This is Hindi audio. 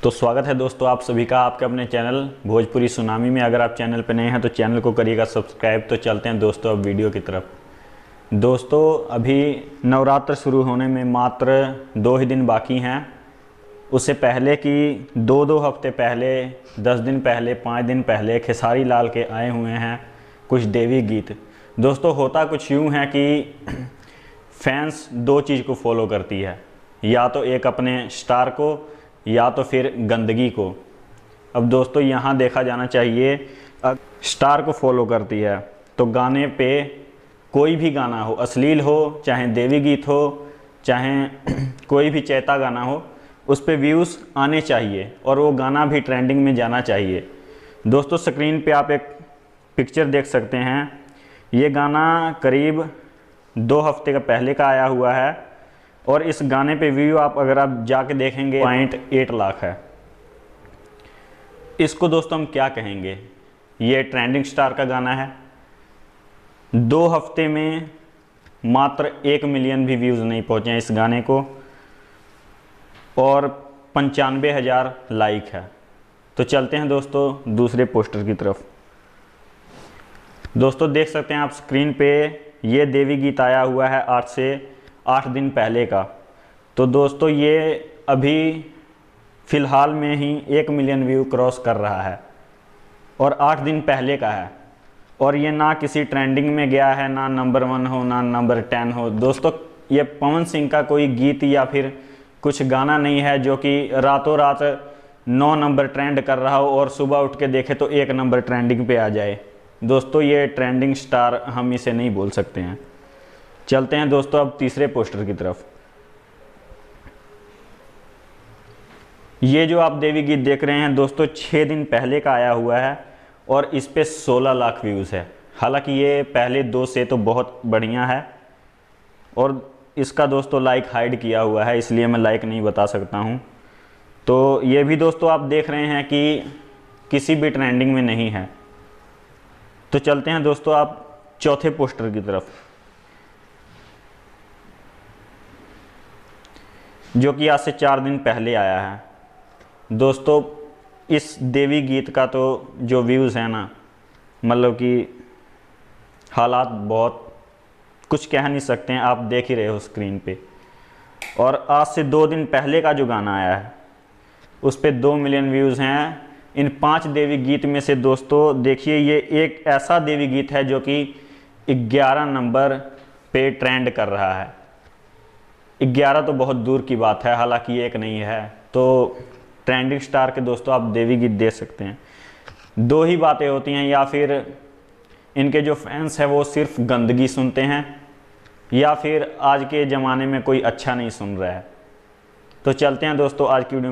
तो स्वागत है दोस्तों आप सभी का आपके अपने चैनल भोजपुरी सुनामी में। अगर आप चैनल पर नए हैं तो चैनल को करिएगा सब्सक्राइब। तो चलते हैं दोस्तों अब वीडियो की तरफ। दोस्तों अभी नवरात्र शुरू होने में मात्र 2 ही दिन बाकी हैं। उससे पहले कि 2 हफ्ते पहले, 10 दिन पहले, 5 दिन पहले खेसारी लाल के आए हुए हैं कुछ देवी गीत। दोस्तों होता कुछ यूँ है कि फैंस 2 चीज़ को फॉलो करती है, या तो एक अपने स्टार को या तो फिर गंदगी को। अब दोस्तों यहाँ देखा जाना चाहिए, स्टार को फॉलो करती है तो गाने पे कोई भी गाना हो, अश्लील हो चाहे देवी गीत हो चाहे कोई भी चैता गाना हो, उस पे व्यूज़ आने चाहिए और वो गाना भी ट्रेंडिंग में जाना चाहिए। दोस्तों स्क्रीन पे आप एक पिक्चर देख सकते हैं। ये गाना करीब 2 हफ्ते का पहले का आया हुआ है और इस गाने पे व्यू अगर आप जाके देखेंगे 0.8 लाख है। इसको दोस्तों हम क्या कहेंगे, ये ट्रेंडिंग स्टार का गाना है। 2 हफ्ते में मात्र 1 मिलियन भी व्यूज़ नहीं पहुँचे हैं इस गाने को और 95,000 लाइक है। तो चलते हैं दोस्तों दूसरे पोस्टर की तरफ। दोस्तों देख सकते हैं आप स्क्रीन पे, ये देवी गीत आया हुआ है 8 से 8 दिन पहले का। तो दोस्तों ये अभी फ़िलहाल में ही 1 मिलियन व्यू क्रॉस कर रहा है और 8 दिन पहले का है। और ये ना किसी ट्रेंडिंग में गया है, ना नंबर 1 हो ना नंबर 10 हो। दोस्तों ये पवन सिंह का कोई गीत या फिर कुछ गाना नहीं है जो कि रातों रात 9 नंबर ट्रेंड कर रहा हो और सुबह उठ के देखे तो 1 नंबर ट्रेंडिंग पे आ जाए। दोस्तों ये ट्रेंडिंग स्टार हम इसे नहीं बोल सकते हैं। चलते हैं दोस्तों अब तीसरे पोस्टर की तरफ। ये जो आप देवी गीत देख रहे हैं दोस्तों 6 दिन पहले का आया हुआ है और इस पे 16 लाख व्यूज़ है। हालांकि ये पहले 2 से तो बहुत बढ़िया है और इसका दोस्तों लाइक हाइड किया हुआ है, इसलिए मैं लाइक नहीं बता सकता हूँ। तो ये भी दोस्तों आप देख रहे हैं कि किसी भी ट्रेंडिंग में नहीं है। तो चलते हैं दोस्तों आप चौथे पोस्टर की तरफ, जो कि आज से 4 दिन पहले आया है। दोस्तों इस देवी गीत का तो जो व्यूज़ है ना, मतलब कि हालात बहुत कुछ कह नहीं सकते हैं, आप देख ही रहे हो स्क्रीन पे। और आज से 2 दिन पहले का जो गाना आया है उस पे 2 मिलियन व्यूज़ हैं। इन 5 देवी गीत में से दोस्तों देखिए ये एक ऐसा देवी गीत है जो कि 11 नंबर पे ट्रेंड कर रहा है। 11 तो बहुत दूर की बात है, हालांकि एक नहीं है। तो ट्रेंडिंग स्टार के दोस्तों आप देवी गीत देख सकते हैं। 2 ही बातें होती हैं, या फिर इनके जो फैंस हैं वो सिर्फ गंदगी सुनते हैं या फिर आज के ज़माने में कोई अच्छा नहीं सुन रहा है। तो चलते हैं दोस्तों आज की वीडियो में।